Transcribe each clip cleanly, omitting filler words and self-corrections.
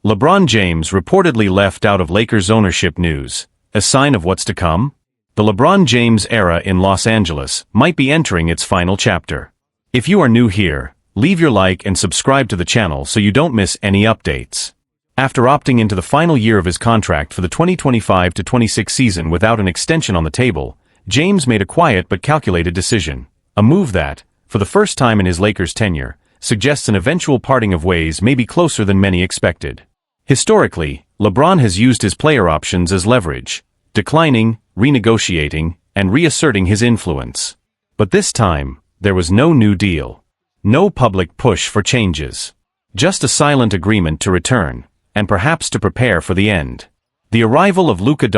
LeBron James reportedly left out of Lakers ownership news, a sign of what's to come? The LeBron James era in Los Angeles might be entering its final chapter. If you are new here, leave your like and subscribe to the channel so you don't miss any updates. After opting into the final year of his contract for the 2025-26 season without an extension on the table, James made a quiet but calculated decision, a move that, for the first time in his Lakers tenure, suggests an eventual parting of ways may be closer than many expected. Historically, LeBron has used his player options as leverage, declining, renegotiating, and reasserting his influence. But this time, there was no new deal. No public push for changes. Just a silent agreement to return, and perhaps to prepare for the end. The arrival of Luka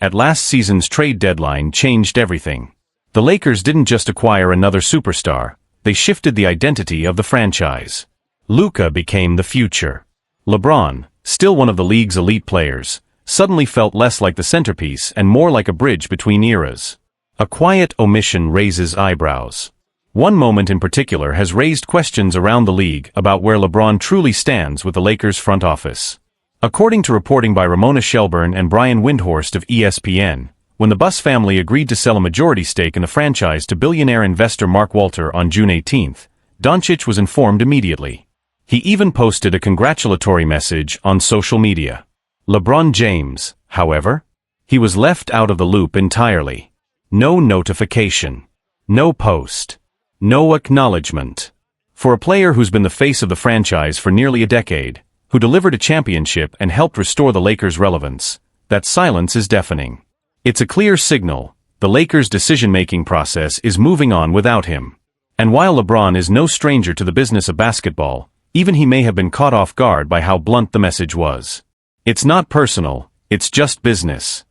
at last season's trade deadline changed everything. The Lakers didn't just acquire another superstar, they shifted the identity of the franchise. Luka became the future. LeBron, still one of the league's elite players, suddenly felt less like the centerpiece and more like a bridge between eras. A quiet omission raises eyebrows. One moment in particular has raised questions around the league about where LeBron truly stands with the Lakers front office. According to reporting by Ramona Shelburne and Brian Windhorst of ESPN, when the Buss family agreed to sell a majority stake in the franchise to billionaire investor Mark Walter on June 18, Doncic was informed immediately. He even posted a congratulatory message on social media. LeBron James, however, he was left out of the loop entirely. No notification. No post. No acknowledgement. For a player who's been the face of the franchise for nearly a decade, who delivered a championship and helped restore the Lakers' relevance, that silence is deafening. It's a clear signal, the Lakers' decision-making process is moving on without him. And while LeBron is no stranger to the business of basketball, even he may have been caught off guard by how blunt the message was. It's not personal, it's just business.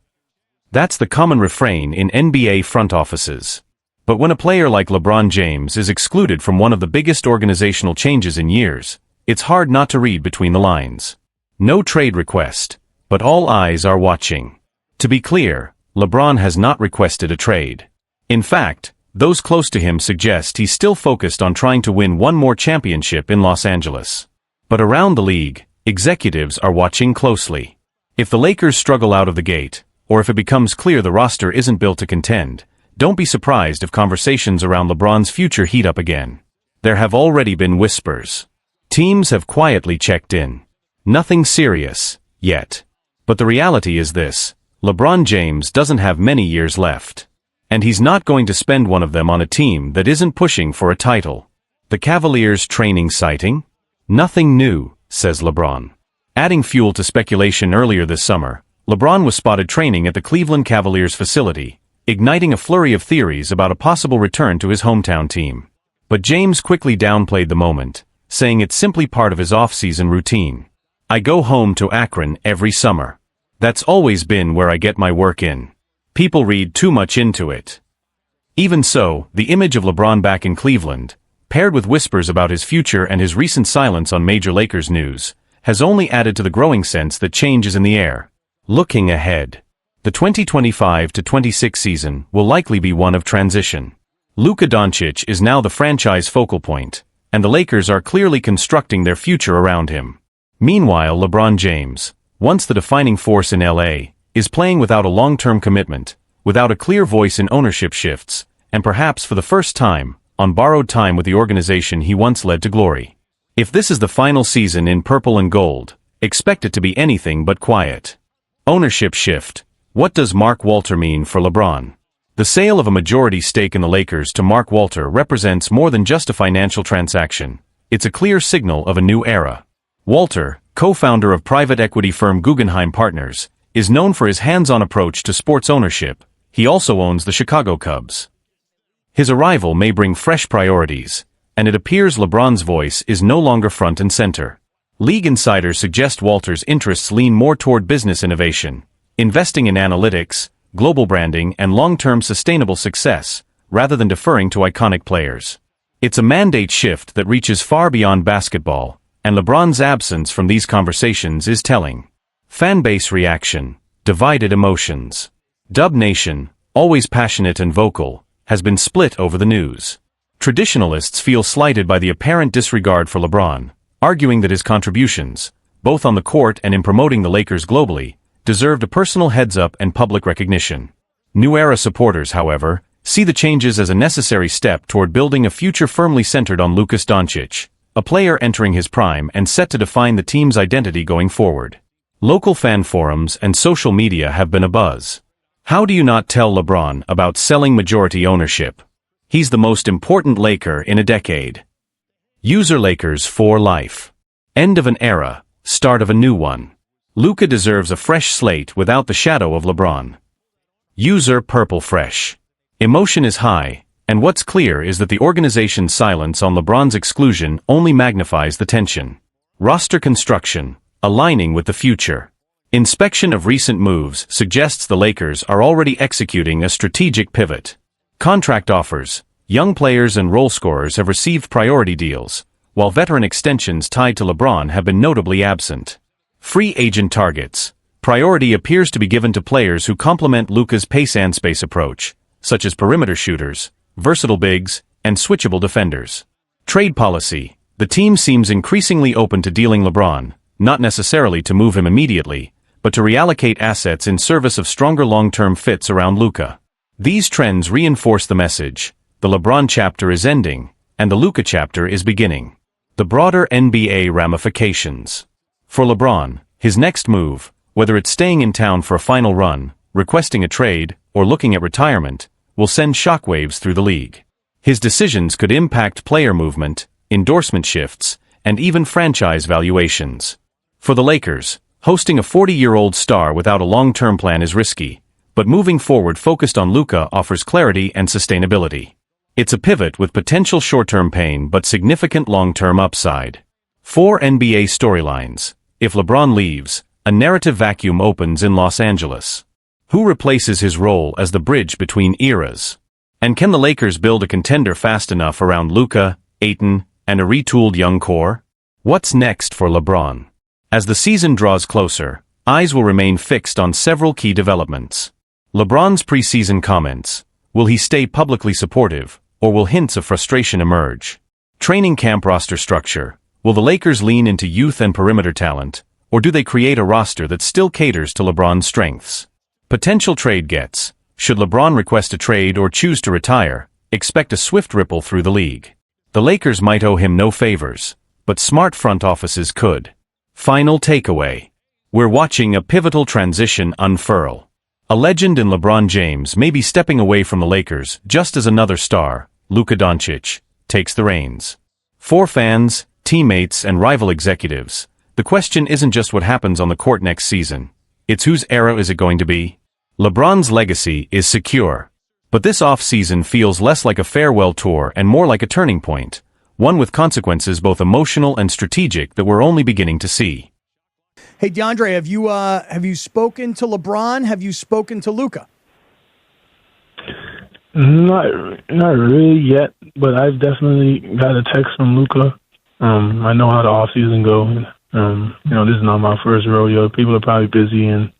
That's the common refrain in NBA front offices. But when a player like LeBron James is excluded from one of the biggest organizational changes in years, it's hard not to read between the lines. No trade request, but all eyes are watching. To be clear, LeBron has not requested a trade. In fact, those close to him suggest he's still focused on trying to win one more championship in Los Angeles. But around the league, executives are watching closely. If the Lakers struggle out of the gate, or if it becomes clear the roster isn't built to contend, don't be surprised if conversations around LeBron's future heat up again. There have already been whispers. Teams have quietly checked in. Nothing serious, yet. But the reality is this. LeBron James doesn't have many years left. And he's not going to spend one of them on a team that isn't pushing for a title. The Cavaliers' training sighting? Nothing new, says LeBron. Adding fuel to speculation earlier this summer, LeBron was spotted training at the Cleveland Cavaliers facility, igniting a flurry of theories about a possible return to his hometown team. But James quickly downplayed the moment, saying it's simply part of his off-season routine. I go home to Akron every summer. That's always been where I get my work in. People read too much into it. Even so, the image of LeBron back in Cleveland, paired with whispers about his future and his recent silence on major Lakers news, has only added to the growing sense that change is in the air. Looking ahead, the 2025-26 season will likely be one of transition. Luka is now the franchise focal point, and the Lakers are clearly constructing their future around him. Meanwhile, LeBron James, once the defining force in LA, is playing without a long-term commitment, without a clear voice in ownership shifts, and perhaps for the first time, on borrowed time with the organization he once led to glory. If this is the final season in purple and gold, expect it to be anything but quiet. Ownership shift. What does Mark Walter mean for LeBron? The sale of a majority stake in the Lakers to Mark Walter represents more than just a financial transaction. It's a clear signal of a new era. Walter, co-founder of private equity firm Guggenheim Partners, is known for his hands-on approach to sports ownership. He also owns the Chicago Cubs. His arrival may bring fresh priorities, and it appears LeBron's voice is no longer front and center. League insiders suggest Walter's interests lean more toward business innovation, investing in analytics, global branding, and long-term sustainable success, rather than deferring to iconic players. It's a mandate shift that reaches far beyond basketball, and LeBron's absence from these conversations is telling. Fanbase reaction, divided emotions. Dub Nation, always passionate and vocal, has been split over the news. Traditionalists feel slighted by the apparent disregard for LeBron, arguing that his contributions, both on the court and in promoting the Lakers globally, deserved a personal heads-up and public recognition. New Era supporters, however, see the changes as a necessary step toward building a future firmly centered on Luka Doncic, a player entering his prime and set to define the team's identity going forward. Local fan forums and social media have been abuzz. How do you not tell LeBron about selling majority ownership? He's the most important Laker in a decade. User Lakers for life. End of an era, start of a new one. Luka deserves a fresh slate without the shadow of LeBron. User Purple Fresh. Emotion is high, and what's clear is that the organization's silence on LeBron's exclusion only magnifies the tension. Roster construction, aligning with the future. Inspection of recent moves suggests the Lakers are already executing a strategic pivot. Contract offers, young players and role scorers have received priority deals, while veteran extensions tied to LeBron have been notably absent. Free agent targets. Priority appears to be given to players who complement Luka's pace and space approach, such as perimeter shooters, versatile bigs, and switchable defenders. Trade policy. The team seems increasingly open to dealing LeBron, not necessarily to move him immediately, but to reallocate assets in service of stronger long-term fits around Luka. These trends reinforce the message: the LeBron chapter is ending, and the Luka chapter is beginning. The broader NBA ramifications. For LeBron, his next move, whether it's staying in town for a final run, requesting a trade, or looking at retirement, will send shockwaves through the league. His decisions could impact player movement, endorsement shifts, and even franchise valuations. For the Lakers, hosting a 40-year-old star without a long-term plan is risky, but moving forward focused on Luka offers clarity and sustainability. It's a pivot with potential short-term pain but significant long-term upside. 4 NBA storylines. If LeBron leaves, a narrative vacuum opens in Los Angeles. Who replaces his role as the bridge between eras? And can the Lakers build a contender fast enough around Luka, Ayton, and a retooled young core? What's next for LeBron? As the season draws closer, eyes will remain fixed on several key developments. LeBron's preseason comments. Will he stay publicly supportive, or will hints of frustration emerge? Training camp roster structure. Will the Lakers lean into youth and perimeter talent, or do they create a roster that still caters to LeBron's strengths? Potential trade gets. Should LeBron request a trade or choose to retire, expect a swift ripple through the league. The Lakers might owe him no favors, but smart front offices could. Final takeaway. We're watching a pivotal transition unfurl. A legend in LeBron James may be stepping away from the Lakers just as another star, Luka Doncic, takes the reins. For fans, teammates, and rival executives, the question isn't just what happens on the court next season. It's whose era is it going to be? LeBron's legacy is secure. But this off-season feels less like a farewell tour and more like a turning point, one with consequences both emotional and strategic that we're only beginning to see. Hey, DeAndre, have you spoken to LeBron? Have you spoken to Luka? Not really yet, but I've definitely got a text from Luka. I know how the off season goes. This is not my first rodeo. People are probably busy and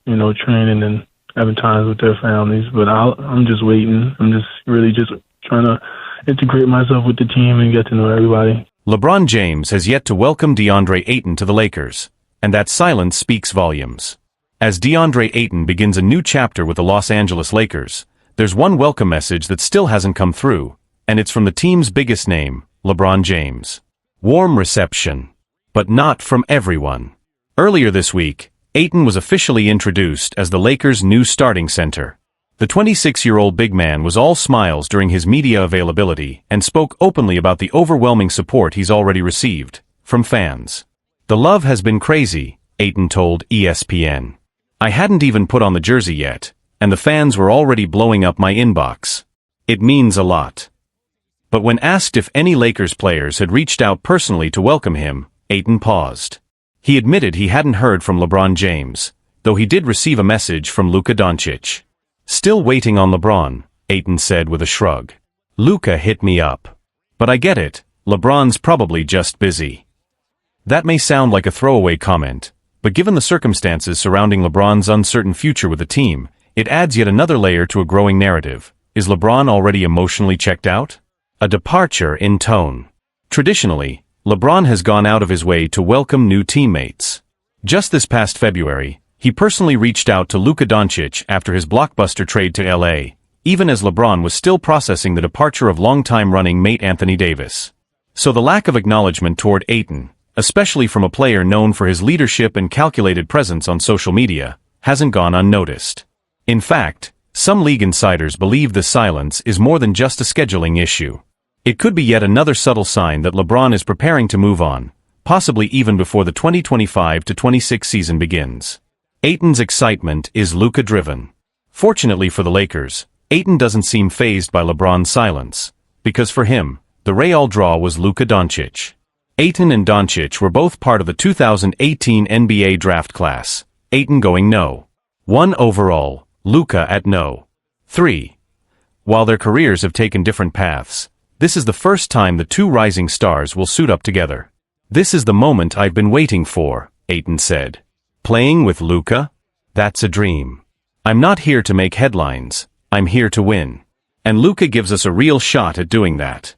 training and having times with their families, but I'm just waiting. I'm just really just trying to integrate myself with the team and get to know everybody. LeBron James has yet to welcome DeAndre Ayton to the Lakers, and that silence speaks volumes. As DeAndre Ayton begins a new chapter with the Los Angeles Lakers, there's one welcome message that still hasn't come through, and it's from the team's biggest name, LeBron James. Warm reception. But not from everyone. Earlier this week, Ayton was officially introduced as the Lakers' new starting center. The 26-year-old big man was all smiles during his media availability and spoke openly about the overwhelming support he's already received from fans. The love has been crazy, Ayton told ESPN. I hadn't even put on the jersey yet, and the fans were already blowing up my inbox. It means a lot. But when asked if any Lakers players had reached out personally to welcome him, Ayton paused. He admitted he hadn't heard from LeBron James, though he did receive a message from Luka Doncic. Still waiting on LeBron, Ayton said with a shrug. Luka hit me up. But I get it, LeBron's probably just busy. That may sound like a throwaway comment, but given the circumstances surrounding LeBron's uncertain future with the team, it adds yet another layer to a growing narrative. Is LeBron already emotionally checked out? A departure in tone. Traditionally, LeBron has gone out of his way to welcome new teammates. Just this past February, he personally reached out to Luka Doncic after his blockbuster trade to LA, even as LeBron was still processing the departure of longtime running mate Anthony Davis. So the lack of acknowledgement toward Ayton, especially from a player known for his leadership and calculated presence on social media, hasn't gone unnoticed. In fact, some league insiders believe the silence is more than just a scheduling issue. It could be yet another subtle sign that LeBron is preparing to move on, possibly even before the 2025-26 season begins. Ayton's excitement is Luka-driven. Fortunately for the Lakers, Ayton doesn't seem fazed by LeBron's silence, because for him, the Real draw was Luka Doncic. Ayton and Doncic were both part of the 2018 NBA draft class, Ayton going no. 1 overall, Luka at no. 3. While their careers have taken different paths, this is the first time the two rising stars will suit up together. "This is the moment I've been waiting for," Ayton said. "Playing with Luka? That's a dream. I'm not here to make headlines, I'm here to win. And Luka gives us a real shot at doing that."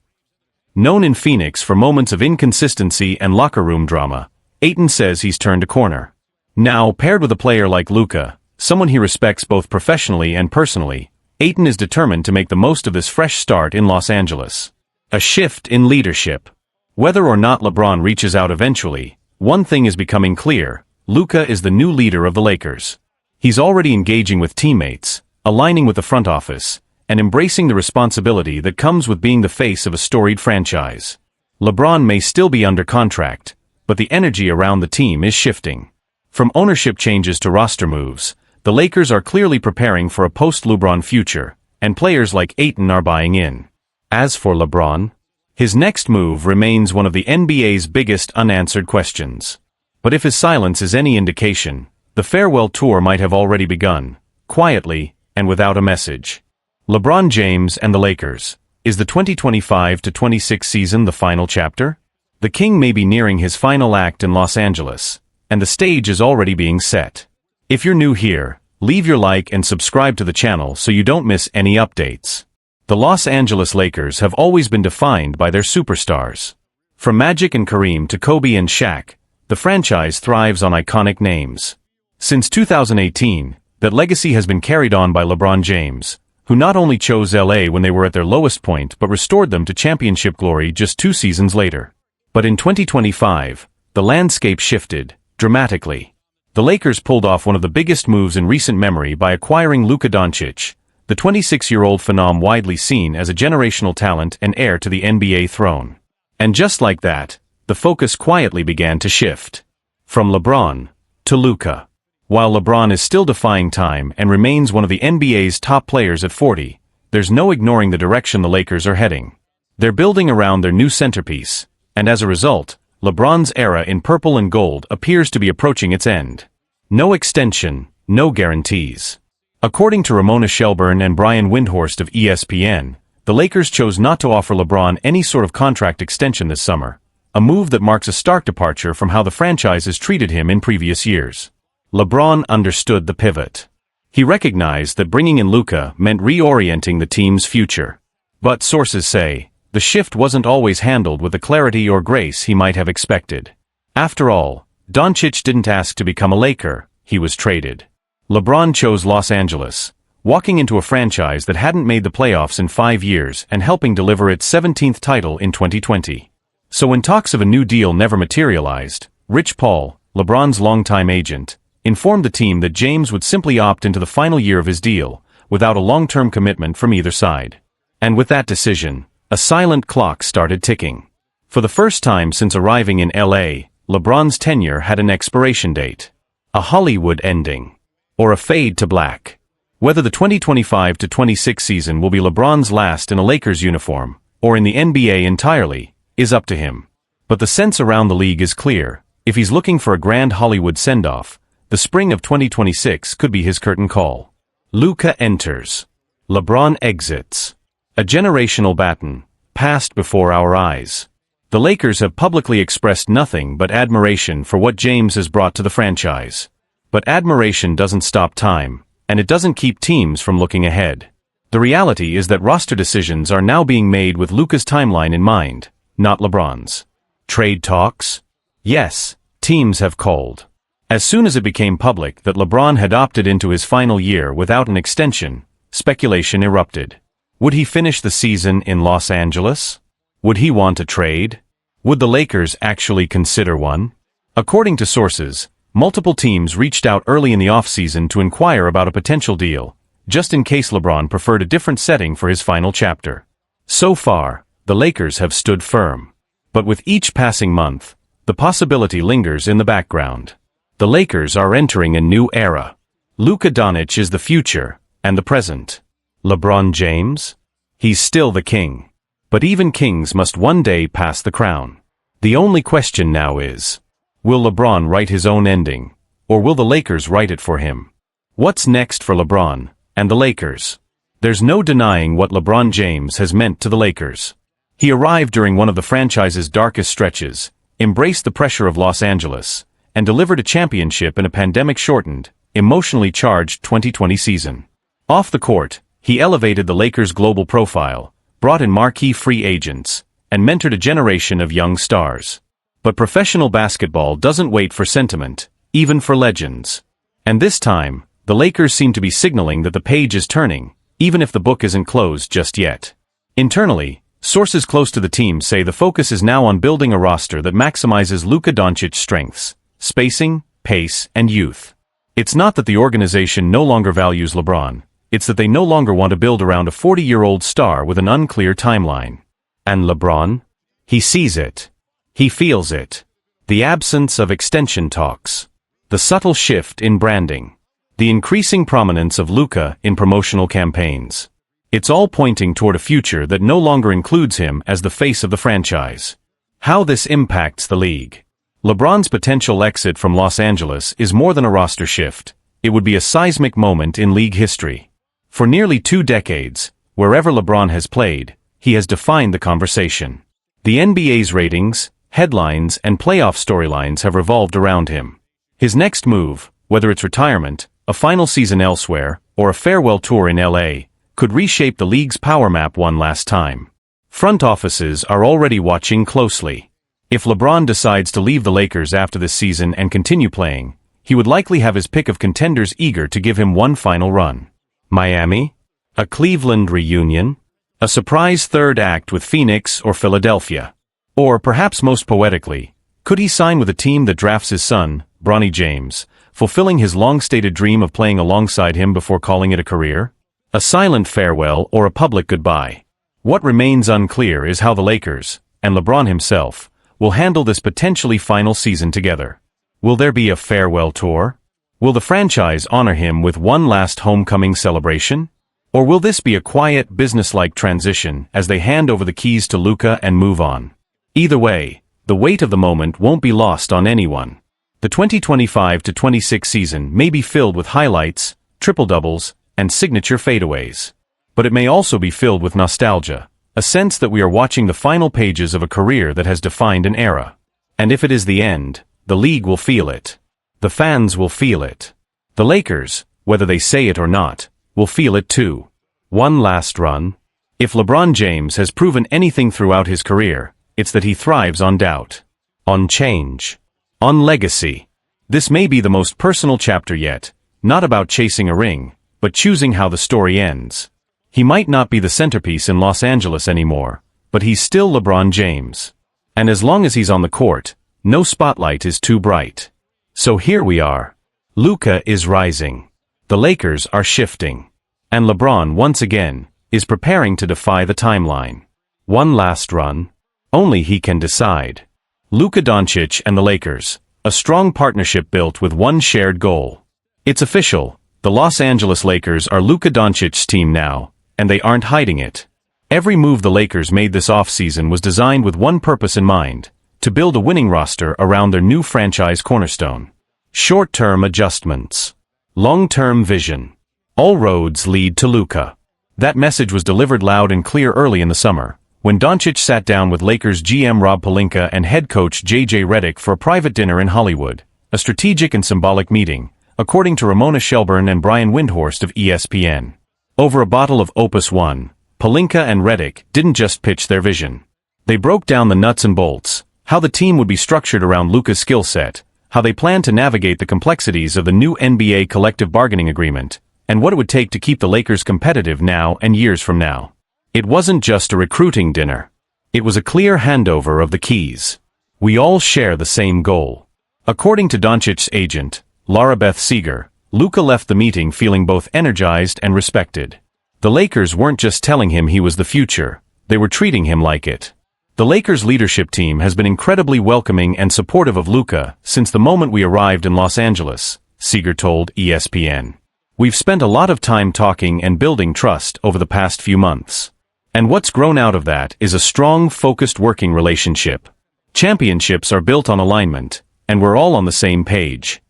Known in Phoenix for moments of inconsistency and locker room drama, Ayton says he's turned a corner. Now, paired with a player like Luka, someone he respects both professionally and personally, Ayton is determined to make the most of this fresh start in Los Angeles. A shift in leadership. Whether or not LeBron reaches out eventually, one thing is becoming clear: Luka is the new leader of the Lakers. He's already engaging with teammates, aligning with the front office, and embracing the responsibility that comes with being the face of a storied franchise. LeBron may still be under contract, but the energy around the team is shifting. From ownership changes to roster moves, the Lakers are clearly preparing for a post-LeBron future, and players like Ayton are buying in. As for LeBron, his next move remains one of the NBA's biggest unanswered questions. But if his silence is any indication, the farewell tour might have already begun, quietly and without a message. LeBron James and the Lakers. Is the 2025-26 season the final chapter? The King may be nearing his final act in Los Angeles, and the stage is already being set. If you're new here, leave your like and subscribe to the channel so you don't miss any updates. The Los Angeles Lakers have always been defined by their superstars. From Magic and Kareem to Kobe and Shaq, the franchise thrives on iconic names. Since 2018, that legacy has been carried on by LeBron James, who not only chose LA when they were at their lowest point but restored them to championship glory just 2 seasons later. But in 2025, the landscape shifted, dramatically. The Lakers pulled off one of the biggest moves in recent memory by acquiring Luka Doncic, the 26-year-old phenom widely seen as a generational talent and heir to the NBA throne. And just like that, the focus quietly began to shift. From LeBron to Luka. While LeBron is still defying time and remains one of the NBA's top players at 40, there's no ignoring the direction the Lakers are heading. They're building around their new centerpiece, and as a result, LeBron's era in purple and gold appears to be approaching its end. No extension, no guarantees. According to Ramona Shelburne and Brian Windhorst of ESPN, the Lakers chose not to offer LeBron any sort of contract extension this summer, a move that marks a stark departure from how the franchise has treated him in previous years. LeBron understood the pivot. He recognized that bringing in Luka meant reorienting the team's future. But sources say, the shift wasn't always handled with the clarity or grace he might have expected. After all, Doncic didn't ask to become a Laker, he was traded. LeBron chose Los Angeles, walking into a franchise that hadn't made the playoffs in 5 years and helping deliver its 17th title in 2020. So when talks of a new deal never materialized, Rich Paul, LeBron's longtime agent, informed the team that James would simply opt into the final year of his deal, without a long-term commitment from either side. And with that decision, a silent clock started ticking. For the first time since arriving in LA, LeBron's tenure had an expiration date. A Hollywood ending. Or a fade to black. Whether the 2025-26 season will be LeBron's last in a Lakers uniform, or in the NBA entirely, is up to him. But the sense around the league is clear: if he's looking for a grand Hollywood send-off, the spring of 2026 could be his curtain call. Luka enters. LeBron exits. A generational baton, passed before our eyes. The Lakers have publicly expressed nothing but admiration for what James has brought to the franchise. But admiration doesn't stop time, and it doesn't keep teams from looking ahead. The reality is that roster decisions are now being made with Luka's timeline in mind, not LeBron's. Trade talks? Yes, teams have called. As soon as it became public that LeBron had opted into his final year without an extension, speculation erupted. Would he finish the season in Los Angeles? Would he want a trade? Would the Lakers actually consider one? According to sources, multiple teams reached out early in the offseason to inquire about a potential deal, just in case LeBron preferred a different setting for his final chapter. So far, the Lakers have stood firm. But with each passing month, the possibility lingers in the background. The Lakers are entering a new era. Luka Doncic is the future, and the present. LeBron James? He's still the king. But even kings must one day pass the crown. The only question now is, will LeBron write his own ending, or will the Lakers write it for him? What's next for LeBron and the Lakers? There's no denying what LeBron James has meant to the Lakers. He arrived during one of the franchise's darkest stretches, embraced the pressure of Los Angeles, and delivered a championship in a pandemic-shortened, emotionally charged 2020 season. Off the court, he elevated the Lakers' global profile, brought in marquee free agents, and mentored a generation of young stars. But professional basketball doesn't wait for sentiment, even for legends. And this time, the Lakers seem to be signaling that the page is turning, even if the book isn't closed just yet. Internally, sources close to the team say the focus is now on building a roster that maximizes Luka Doncic's strengths, spacing, pace, and youth. It's not that the organization no longer values LeBron, it's that they no longer want to build around a 40-year-old star with an unclear timeline. And LeBron? He sees it. He feels it. The absence of extension talks. The subtle shift in branding. The increasing prominence of Luka in promotional campaigns. It's all pointing toward a future that no longer includes him as the face of the franchise. How this impacts the league. LeBron's potential exit from Los Angeles is more than a roster shift. It would be a seismic moment in league history. For nearly 2 decades, wherever LeBron has played, he has defined the conversation. The NBA's ratings, headlines, and playoff storylines have revolved around him. His next move, whether it's retirement, a final season elsewhere, or a farewell tour in LA, could reshape the league's power map one last time. Front offices are already watching closely. If LeBron decides to leave the Lakers after this season and continue playing, he would likely have his pick of contenders eager to give him one final run. Miami? A Cleveland reunion? A surprise third act with Phoenix or Philadelphia? Or, perhaps most poetically, could he sign with a team that drafts his son, Bronny James, fulfilling his long-stated dream of playing alongside him before calling it a career? A silent farewell or a public goodbye? What remains unclear is how the Lakers, and LeBron himself, will handle this potentially final season together. Will there be a farewell tour? Will the franchise honor him with one last homecoming celebration? Or will this be a quiet, businesslike transition as they hand over the keys to Luka and move on? Either way, the weight of the moment won't be lost on anyone. The 2025-26 season may be filled with highlights, triple-doubles, and signature fadeaways. But it may also be filled with nostalgia, a sense that we are watching the final pages of a career that has defined an era. And if it is the end, the league will feel it. The fans will feel it. The Lakers, whether they say it or not, will feel it too. One last run. If LeBron James has proven anything throughout his career, it's that he thrives on doubt. On change. On legacy. This may be the most personal chapter yet, not about chasing a ring, but choosing how the story ends. He might not be the centerpiece in Los Angeles anymore, but he's still LeBron James. And as long as he's on the court, no spotlight is too bright. So here we are. Luka is rising. The Lakers are shifting. And LeBron, once again, is preparing to defy the timeline. One last run. Only he can decide. Luka Doncic and the Lakers, a strong partnership built with one shared goal. It's official, the Los Angeles Lakers are Luka Doncic's team now, and they aren't hiding it. Every move the Lakers made this offseason was designed with one purpose in mind, to build a winning roster around their new franchise cornerstone. Short-term adjustments. Long-term vision. All roads lead to Luka. That message was delivered loud and clear early in the summer, when Doncic sat down with Lakers GM Rob Pelinka and head coach J.J. Redick for a private dinner in Hollywood, a strategic and symbolic meeting, according to Ramona Shelburne and Brian Windhorst of ESPN. Over a bottle of Opus One, Pelinka and Redick didn't just pitch their vision. They broke down the nuts and bolts, how the team would be structured around Luka's skill set, how they plan to navigate the complexities of the new NBA collective bargaining agreement, and what it would take to keep the Lakers competitive now and years from now. It wasn't just a recruiting dinner. It was a clear handover of the keys. We all share the same goal. According to Doncic's agent, Laura Beth Seeger, Luka left the meeting feeling both energized and respected. The Lakers weren't just telling him he was the future, they were treating him like it. The Lakers leadership team has been incredibly welcoming and supportive of Luka since the moment we arrived in Los Angeles, Seeger told ESPN. We've spent a lot of time talking and building trust over the past few months. And what's grown out of that is a strong, focused working relationship. Championships are built on alignment, and we're all on the same page.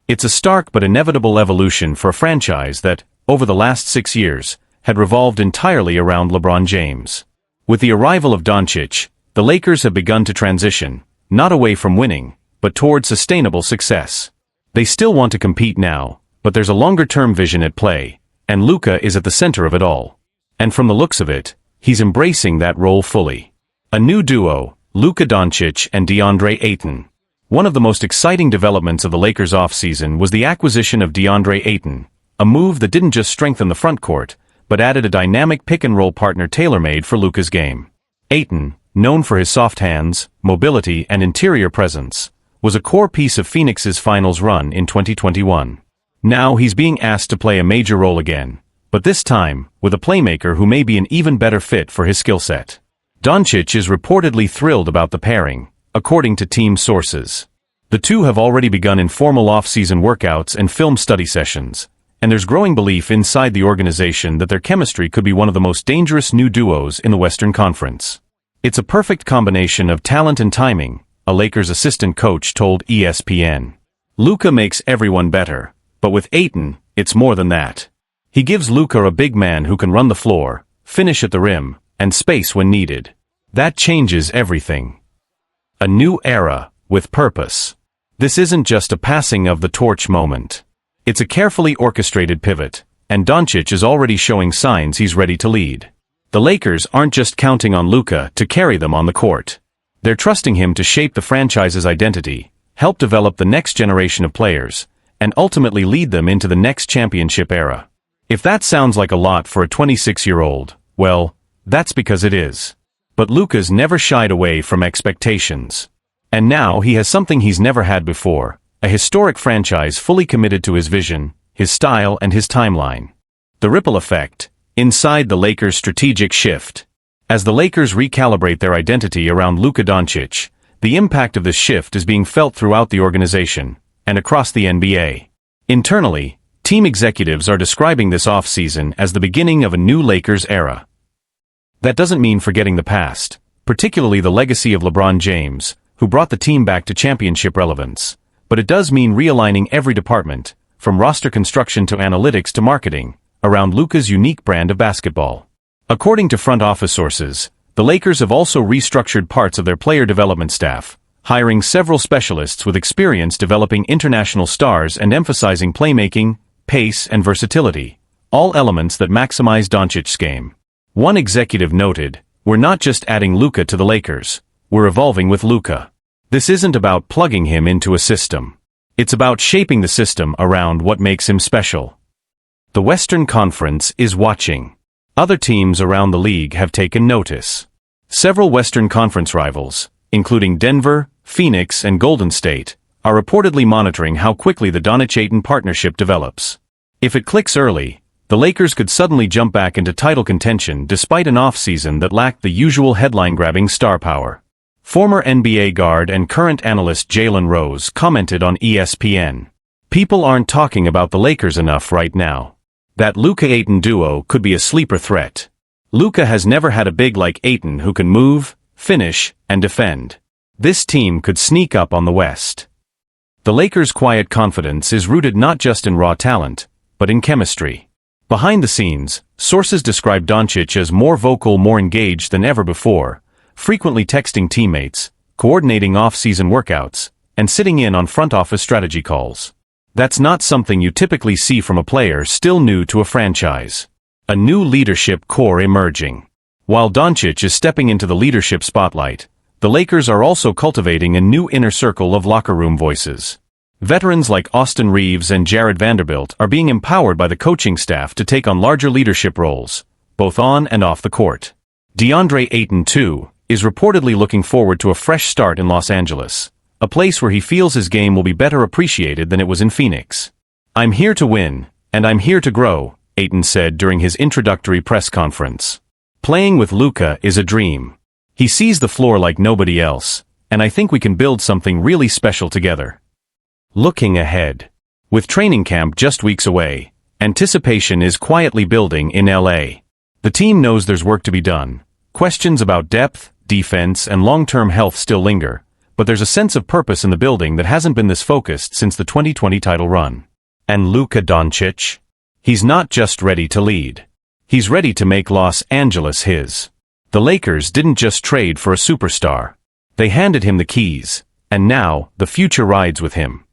It's a stark but inevitable evolution for a franchise that, over the last 6 years, had revolved entirely around LeBron James. With the arrival of Doncic, the Lakers have begun to transition, not away from winning, but toward sustainable success. They still want to compete now, but there's a longer-term vision at play, and Luka is at the center of it all. And from the looks of it, he's embracing that role fully. A new duo, Luka Doncic and DeAndre Ayton. One of the most exciting developments of the Lakers offseason was the acquisition of DeAndre Ayton, a move that didn't just strengthen the front court, but added a dynamic pick-and-roll partner tailor-made for Luka's game. Ayton, known for his soft hands, mobility, and interior presence, was a core piece of Phoenix's finals run in 2021. Now he's being asked to play a major role again, but this time, with a playmaker who may be an even better fit for his skill set. Doncic is reportedly thrilled about the pairing, according to team sources. The two have already begun informal off-season workouts and film study sessions, and there's growing belief inside the organization that their chemistry could be one of the most dangerous new duos in the Western Conference. It's a perfect combination of talent and timing, a Lakers assistant coach told ESPN. Luka makes everyone better, but with Ayton, it's more than that. He gives Luka a big man who can run the floor, finish at the rim, and space when needed. That changes everything. A new era, with purpose. This isn't just a passing of the torch moment. It's a carefully orchestrated pivot, and Doncic is already showing signs he's ready to lead. The Lakers aren't just counting on Luka to carry them on the court. They're trusting him to shape the franchise's identity, help develop the next generation of players, and ultimately lead them into the next championship era. If that sounds like a lot for a 26-year-old, well, that's because it is. But Luka's never shied away from expectations. And now he has something he's never had before, a historic franchise fully committed to his vision, his style, and his timeline. The ripple effect, inside the Lakers' strategic shift. As the Lakers recalibrate their identity around Luka Doncic, the impact of this shift is being felt throughout the organization, and across the NBA. Internally, team executives are describing this offseason as the beginning of a new Lakers era. That doesn't mean forgetting the past, particularly the legacy of LeBron James, who brought the team back to championship relevance. But it does mean realigning every department, from roster construction to analytics to marketing, around Luka's unique brand of basketball. According to front office sources, the Lakers have also restructured parts of their player development staff, hiring several specialists with experience developing international stars and emphasizing playmaking, pace, and versatility, all elements that maximize Doncic's game. One executive noted, "We're not just adding Luka to the Lakers, we're evolving with Luka. This isn't about plugging him into a system. It's about shaping the system around what makes him special." The Western Conference is watching. Other teams around the league have taken notice. Several Western Conference rivals, including Denver, Phoenix, and Golden State, are reportedly monitoring how quickly the Doncic-Ayton partnership develops. If it clicks early, the Lakers could suddenly jump back into title contention despite an offseason that lacked the usual headline-grabbing star power. Former NBA guard and current analyst Jalen Rose commented on ESPN, "People aren't talking about the Lakers enough right now. That Luka-Ayton duo could be a sleeper threat. Luka has never had a big like Ayton who can move, finish, and defend. This team could sneak up on the West." The Lakers' quiet confidence is rooted not just in raw talent, but in chemistry. Behind the scenes, sources describe Doncic as more vocal, more engaged than ever before, frequently texting teammates, coordinating off-season workouts, and sitting in on front office strategy calls. That's not something you typically see from a player still new to a franchise. A new leadership core emerging. While Doncic is stepping into the leadership spotlight, The Lakers are also cultivating a new inner circle of locker room voices. Veterans like Austin Reeves and Jared Vanderbilt are being empowered by the coaching staff to take on larger leadership roles, both on and off the court. DeAndre Ayton, too, is reportedly looking forward to a fresh start in Los Angeles, a place where he feels his game will be better appreciated than it was in Phoenix. "I'm here to win, and I'm here to grow," Ayton said during his introductory press conference. "Playing with Luka is a dream. He sees the floor like nobody else, and I think we can build something really special together." Looking ahead. With training camp just weeks away, anticipation is quietly building in LA. The team knows there's work to be done. Questions about depth, defense, and long-term health still linger, but there's a sense of purpose in the building that hasn't been this focused since the 2020 title run. And Luka Doncic? He's not just ready to lead. He's ready to make Los Angeles his. The Lakers didn't just trade for a superstar. They handed him the keys, and now the future rides with him.